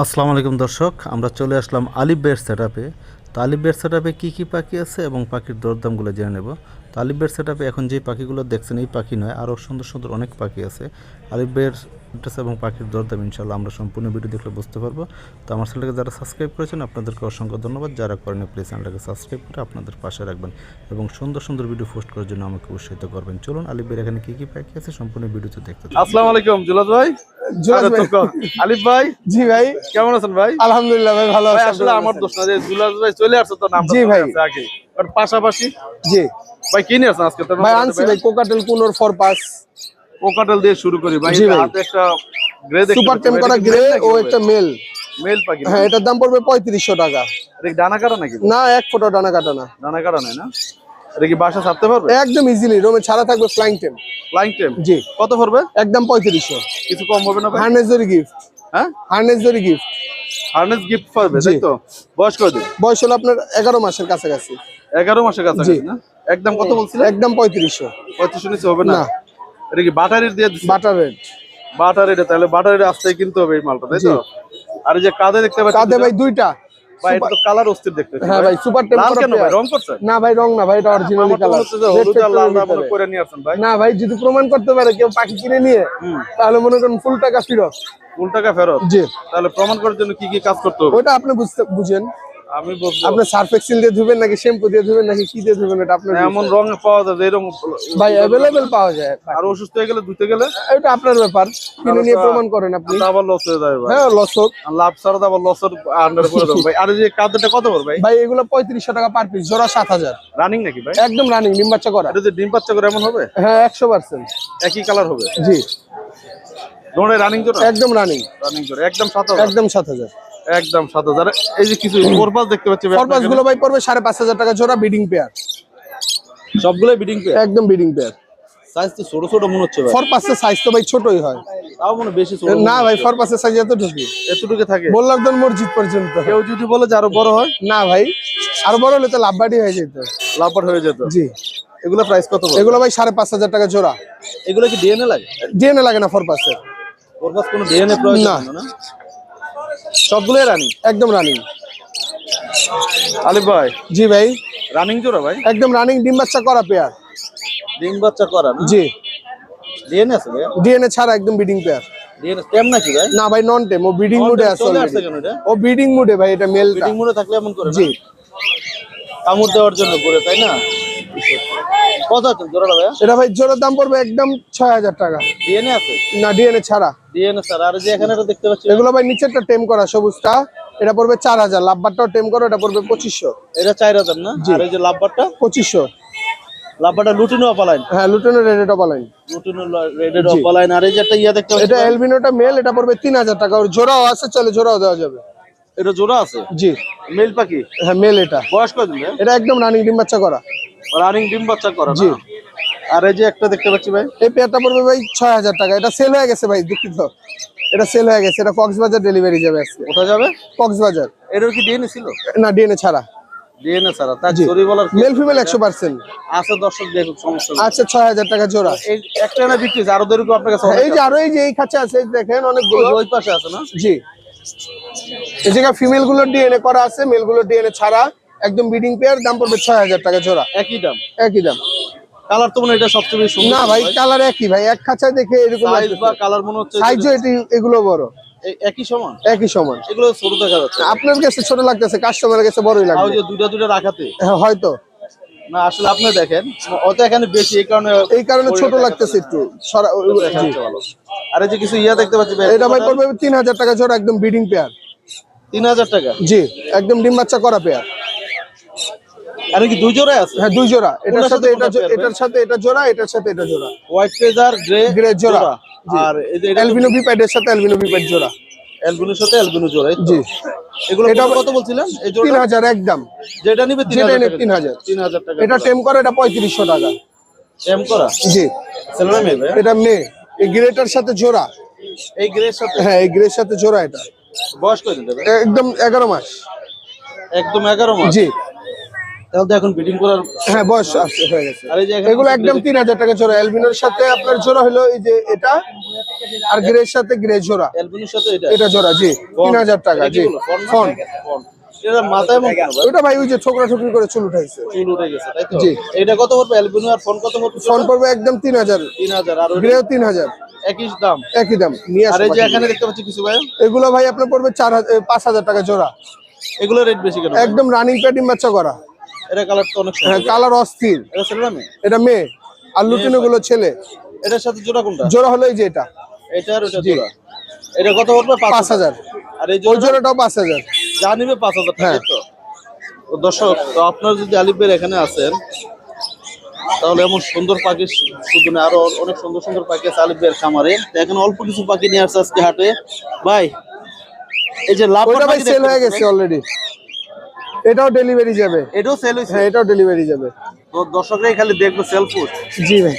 আসসালামু আলাইকুম দর্শক, আমরা চলে আসলাম আলিফ ভাইয়ের সেটআপে। তো আলিফ ভাইয়ের সেটআপে কী পাখি আছে এবং পাখির দরদামগুলো জেনে নেব। তো আলিফ ভাইয়ের সেটআপে এখন যে পাখিগুলো দেখছেন এই পাখি নয়, আরও সুন্দর সুন্দর অনেক পাখি আছে। আলিফ ভাইয়ের অ্যাড্রেস এবং পাখির দরদাম ইনশাল্লাহ আমরা সম্পূর্ণ ভিডিও দেখলে বুঝতে পারবো। তো আমার চ্যানেলটাকে যারা সাবস্ক্রাইব করেছেন আপনাদেরকে অসংখ্য ধন্যবাদ, যারা করেন প্লিজ চ্যানেলটাকে সাবস্ক্রাইব করে আপনাদের পাশে রাখবেন এবং সুন্দর সুন্দর ভিডিও পোস্ট করার জন্য আমাকে উৎসাহিত করবেন। চলুন আলিফ ভাইয়ের এখানে কী পাখি আছে সম্পূর্ণ ভিডিওতে দেখতে থাকুন। আসসালামু আলাইকুম জুলাদ ভাই। আলিফ ভাই, জি ভাই, কেমন আছেন ভাই? আলহামদুলিল্লাহ ভাই, ভালো আছি। আসলে আমার দোষ না যে জুলাদ ভাই চলে আসছে, তো নামটা জি ভাই আগে আর পাশাপাশি জি ভাই কি নিয়ে আসছেন আজকে? ভাই আনছি ভাই কোকাটেল কুনোর ফর পাস। কোকাটেল দিয়ে শুরু করি ভাই। জি ভাই। হাতে একটা গ্রে দেখতে সুপার টেম করা গ্রে ও একটা মেল। মেল পাখি। হ্যাঁ, এটার দাম পড়বে 3500 টাকা। এটা ডানা কাটা নাকি? না, এক ফোঁটা ডানা কাটা না। ডানা কাটা নাই না? এটা কি বাসা ছাড়তে পারবে? একদম ইজিলি রুমে ছাড়া থাকবে, ফ্লাইং টেম। ফ্লাইং টেম জি। কত পড়বে? একদম 3500। কিছু কম হবে না ভাই? হার্নেস জরি গিফট। হ্যাঁ, হার্নেস জরি গিফট। হার্নেস গিফট পাবে তাই তো? বয়স কত দিন? বয়স হলো আপনার 11 মাসের কাছাকাছি। 11 মাসের কাছাকাছি না? একদম কত বলছিলেন? একদম 3500। 3500 নিচে হবে না? না। এটা কি বাটারির দিয়ে দিচ্ছে? Butter red. বাটারিটা, তাহলে বাটারির আসতেই কিনতে হবে এই মালটা তাই তো? আর এই যে কাঁধে দেখতে পাচ্ছি, কাঁধে ভাই দুইটা। ভাই এটা তো কালার অস্থির দেখতে পাচ্ছি। হ্যাঁ ভাই, সুপার টেম লাল করা কেন ভাই? পেয়ার। রং করছে? না ভাই, রং না ভাই, এটা অরিজিনাল আমার তো কালার। মনে হচ্ছে যে হলুদ আর লাল মনে করে নিয়ে আসছেন ভাই। না ভাই, যদি প্রমাণ করতে পারে কেউ পাখি কিনে নিয়ে, তাহলে মনে করেন ফুল টাকা ফেরত। ফুল টাকা ফেরত? জি। তাহলে প্রমাণ করার জন্য কি কি কাজ করতে হবে? ওটা আপনি বুঝেন। আমি বলবো আপনি সার্ফ এক্সেল দিয়ে ধুবেন নাকি শ্যাম্পু দিয়ে ধুবেন নাকি কি দিয়ে ধুবেন, এটা আপনার এমন রং পাওয়া যায় এরকম ভাই অ্যাভেলেবেল পাওয়া যায়। আর অসুস্থ হয়ে গেলে ধুতে গেলে এটা আপনার ব্যাপার, কিনে নিয়ে প্রমাণ করেন আপনি। আবার লস হয়ে যাবে ভাই। হ্যাঁ, লস হোক। আর লাভ ছাড়া তো আবার লসের আন্ডারে পড়ে যাবে ভাই। আর এই যে কাঁধটা কত পড়বে ভাই? ভাই এগুলো 3500 টাকা পার পিস, জোড়া 7000। রানিং নাকি ভাই? একদম রানিং, ডিম বাচ্চা করা। এটা যে ডিম বাচ্চা করে এমন হবে? হ্যাঁ, 100%। একই কালার হবে? জি, দোনে রানিং জোড়া? একদম রানিং। রানিং জোড়া একদম 7000? একদম 7000। একদম 7000। এই যে কিছু ফোরপাস দেখতে পাচ্ছি ভাই, ফরপাস গুলো ভাই পড়বে 5500 টাকা জোড়া, বিডিং পেয়ার। সবগুলো বিডিং পেয়ার? একদম বিডিং পেয়ার। সাইজ তো ছোট ছোট মনে হচ্ছে ভাই। ফরপাসের সাইজ তো ভাই ছোটই হয়। তাও মনে বেশি ছোট না ভাই, ফরপাসের সাইজ এত ঢুকি এতটুকু থাকে? বললাম তো, মসজিদ পর্যন্ত। কেউ যদি বলে যে আরো বড় হয়? না ভাই, আরো বড় হলে তো লাভবাড়ি হয়ে যেত। লাভবাট হয়ে যেত? জি। এগুলো প্রাইস কত বলে? এগুলো ভাই 5500 টাকা জোড়া। এগুলো কি ডিএনএ লাগে? ডিএনএ লাগে না ফরপাসে। ফোরপাস কোনো ডিএনএ প্রয়োজন না। হয় না? সবগুলোই রানিং? একদম রানিং। আলিফ ভাই, জি ভাই, রানিং জোড়া ভাই? একদম রানিং, ডিম বাচ্চা করা পেয়ার। ডিম বাচ্চা করা না? জি। ডিএনএ আছে ভাই? ডিএনএ ছাড়া একদম বিডিং পেয়ার। ডিএনএ টেম নাকি ভাই? না ভাই, নন টেম, ও ব্রিডিং মুডে আছে চলে অলরেডি। আসছে কেন এটা? ও ব্রিডিং মুডে ভাই, এটা মেল। ব্রিডিং মোডে থাকলে এমন করে না? জি। কামড় দেওয়ার জন্য করে তাই না? কত আছে জোড়াটা ভাই? এটা ভাই জোড়ার দাম পড়বে একদম 6000 টাকা। ডিএনএ আছে? না, ডিএনএ ছাড়া। DNA sir. আর যে এখানে এটা দেখতে পাচ্ছি এগুলো ভাই নিচেরটা টেম করা সবুজটা, এটা পড়বে 4000। লাভবারটাও টেম করা, এটা পড়বে 2500। এটা 4000 না? আর এই যে লাভবারটা? 2500। লাভবারটা লুটিনো অপালাইন? হ্যাঁ, লুটেনের রেড অপালাইন। লুটিনো রেডের অপালাইন। আর এই যে একটা ইয়া দেখতে পাচ্ছি, এটা এলবিনোটা মেল, এটা পড়বে 3000 টাকা। ওর জোড়াও আছে, চলে জোড়াও দেওয়া যাবে। এটা জোড়া আছে? জি। মেল পাখি? হ্যাঁ, মেল। এটা বয়স কত দিন? এটা একদম রানিং, ডিম বাচ্চা করা। রানিং ডিম বাচ্চা করা না? জি। আর এই যে একটা দেখতে পাচ্ছি ভাই, এই পেয়ারটা পড়বে ভাই 6000 টাকা। এটা সেল হয়ে গেছে ভাই, দুঃখিত, এটা সেল হয়ে গেছে। এটা কক্সবাজার ডেলিভারি যাবে আজকে। কোথায় যাবে? কক্সবাজার। এটার কি ডিএনএ ছিল? না, ডিএনএ ছাড়া। ডিএনএ ছাড়া? তাই জি। সরি বলার মেল ফিমেল 100%। আছে, দর্শক দেখুক, সমস্যা নেই। আচ্ছা, 6000 টাকা জোড়া। এই একটা না বিক্রি হয়েছে, আরো দেরকম আপনার কাছে এই যে আরো এই যে এই খাঁচা আছে, এই দেখেন অনেকগুলো। ওই পাশে আছে না? জি। এই জায়গা ফিমেল গুলোর ডিএনএ করা আছে, মেল গুলোর ডিএনএ ছাড়া, একদম ব্রিডিং পেয়ার। দাম পড়বে 6000 টাকা জোড়া। একই দাম? একই দাম। কালার তো মনে হয় এটা সবচেয়ে বেশি সুন্দর। না ভাই, কালার একই ভাই, এক খাঁচায় দেখে এরকম সাইজ বা কালার মনে হচ্ছে সাইজও এগুলো বড়, একই সমান? একই সমান। এগুলো ছোট দেখা যাচ্ছে। আপনার কাছে ছোট লাগতেছে, কাস্টমারের কাছে বড়ই আর লাগবে। ওই যে দুইটা রাখাতে? হ্যাঁ, হয়তো। না আসলে আপনি দেখেন অত এখানে বেশি, এই কারণে ছোট লাগতেছে একটু। দেখা যাচ্ছে ভালো। আর এই যে কিছু ইয়া দেখতে পাচ্ছি ভাই, এটা ভাই পড়বে 3000 টাকা জোড়া, একদম ব্রিডিং পেয়ার। 3000 টাকা? জি, একদম ডিম বাচ্চা করা পেয়ার। আর কি দুই জোড়া আছে? হ্যাঁ, দুই জোড়া। এটার সাথে এটা, কোনটার সাথে এটার সাথে এটা জোড়া, এটার সাথে এটা জোড়া। হোয়াইট ফেজার গ্রে জোড়া। আর এই যে অ্যালবিনো বিপাইডের সাথে অ্যালবিনো বিপাইড জোড়া। অ্যালবিনোর সাথে অ্যালবিনো জোড়া? জি। এগুলো এটা কত বলছিলেন? এই জোড়া 3000 একদম। যেটা নিবে 3000। 3000 টাকা। এটা টেম করে, এটা 3500 টাকা। টেম করা? জি। ছেলে না মেয়ে ভাই? এটা মেয়ে, এই গ্রেটার সাথে জোড়া। এই গ্রের সাথে? হ্যাঁ, এই গ্রের সাথে জোড়া। এটা বয়স কত দেবে? একদম 11 মাস। একদম 11 মাস? জি। তাহলে তো এখন ব্রিডিং করার। হ্যাঁ বয়স আছে, হয়ে গেছে। আর এই যে এখানে এগুলো একদম 3000 টাকা জোড়া। অ্যালবিনোর সাথে আপনার জোড়া হলো এই যে এটা, আর গ্রের সাথে গ্রে জোড়া, অ্যালবিনোর সাথে এটা এটা জোড়া জি 3000 টাকা জি। ফোন এটা মাথায় মন কেন ভাই? ওটা ভাই ওই যে ঠোকরা ঠুকরি করে চুল উঠাইছে। চুল উঠে গেছে তাই তো? জি। এটা কত পড়বে অ্যালবিনো আর ফোন কত পড়বে? ফোন পড়বে একদম 3000, 3000 আর ওই গ্রেও 3000, একই দাম। একই দাম নিয়ে আর আসো এই যে বাকি। এখানে দেখতে পাচ্ছি কিছু ভাই, এগুলো ভাই আপনার পড়বে 5000 টাকা জোড়া। এগুলো রেট বেশি কেন? একদম রানিং প্যাটিং বাচ্চা করা। এটা কালার তো অনেক হ্যাঁ সুন্দর। কালার অস্থির। এটা ছেলে না মেয়ে? এটা মেয়ে, আর লুটিনো গুলো ছেলে। এটার সাথে জোড়া কোনটা? জোড়া হলো এই যে এটা এটা আর ওটা জোড়া। এটা কত পড়বে? 5000, আর এই ওই জোড়া জোড়াটাও 5000। যা নিবে 5000 টাকা। হ্যাঁ। তো দর্শক, তো আপনারা যদি আলিফ ভাইয়ের এখানে আছেন তাহলে এমন সুন্দর পাখি শুধু না, আরো অনেক সুন্দর সুন্দর পাখি আছে আলিফ ভাইয়ের খামারে। তো এখানে অল্প কিছু পাখি নিয়ে আসছে আজকে হাটে ভাই। এই যে লাভ ওইটা ভাই সেল হয়ে গেছে অলরেডি, এটাও ডেলিভারি যাবে। এটাও সেল হয়েছে। হ্যাঁ এটাও ডেলিভারি যাবে। তো দর্শকরাই খালি দেখবে সেল ফুড। জি ভাই।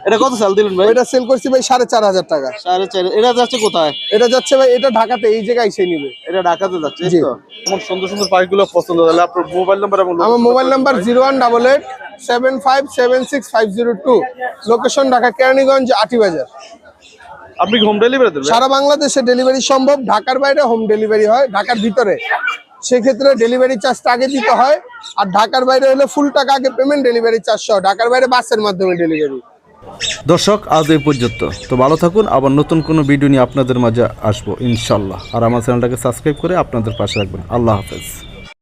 এটা কত সেল দিলেন ভাই? ওইটা সেল করছি ভাই 4500 টাকা। 4.5। এটা যাচ্ছে কোথায়? এটা যাচ্ছে ভাই, এটা ঢাকাতে, এই জায়গায় এসে নিবে। এটা ঢাকাতে যাচ্ছে এই জি। তো? এমন সুন্দর সুন্দর পাখিগুলো পছন্দ হলে আপনার মোবাইল নাম্বার এবং আমার mobile number 018875765002, location Dhaka Keraniganj Atibazar. আপনি হোম ডেলিভারি দেবেন? সারা বাংলাদেশে ডেলিভারি সম্ভব, ঢাকার বাইরে হোম ডেলিভারি হয়, ঢাকার ভিতরে সেক্ষেত্রে ডেলিভারি চার্জটা আগে দিতে হয়, আর ঢাকার বাইরে হলে ফুল টাকা আগে পেমেন্ট, ডেলিভারি চার্জ সহ। ঢাকার বাইরে বাসের মাধ্যমে ডেলিভারি। দর্শক আজ এই পর্যন্ত। তো ভালো থাকুন, আবার নতুন কোনো ভিডিও নিয়ে আপনাদের মাঝে আসবো ইনশাল্লাহ। আর আমার চ্যানেলটাকে সাবস্ক্রাইব করে আপনাদের পাশে রাখবেন। আল্লাহ হাফেজ।